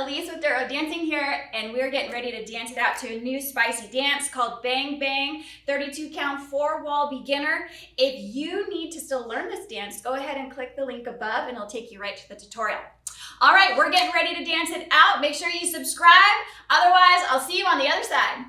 Elise with Thorough Dancing here, and we're getting ready to dance it out to a new spicy dance called Bang Bang 32 Count 4-Wall Beginner. If you need to still learn this dance, go ahead and click the link above and it'll take you right to the tutorial. All right, we're getting ready to dance it out. Make sure you subscribe. Otherwise, I'll see you on the other side.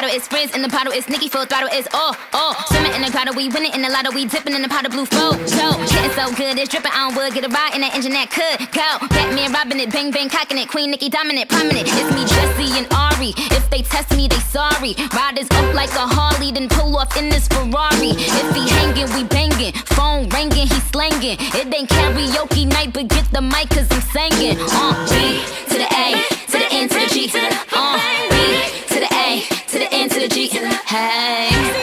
It's friends in the bottle, it's Nicki full throttle, it's all. Swimming in the grotto, we winning in the lotto, we dipping in the pot of blue flow. Getting so good, it's dripping on wood, get a ride in that engine that could go. Batman robbing it, bang bang cocking it, Queen Nicki dominant, prominent. It's me, Jesse and Ari. If they test me, they sorry. Riders up like a Harley, then pull off in this Ferrari. If he hanging, we banging. Phone ringing, he slanging. It ain't karaoke night, but get the mic 'cause I'm singing. B to the A, to the N to the G. B to the A, to the N to the G. Hey.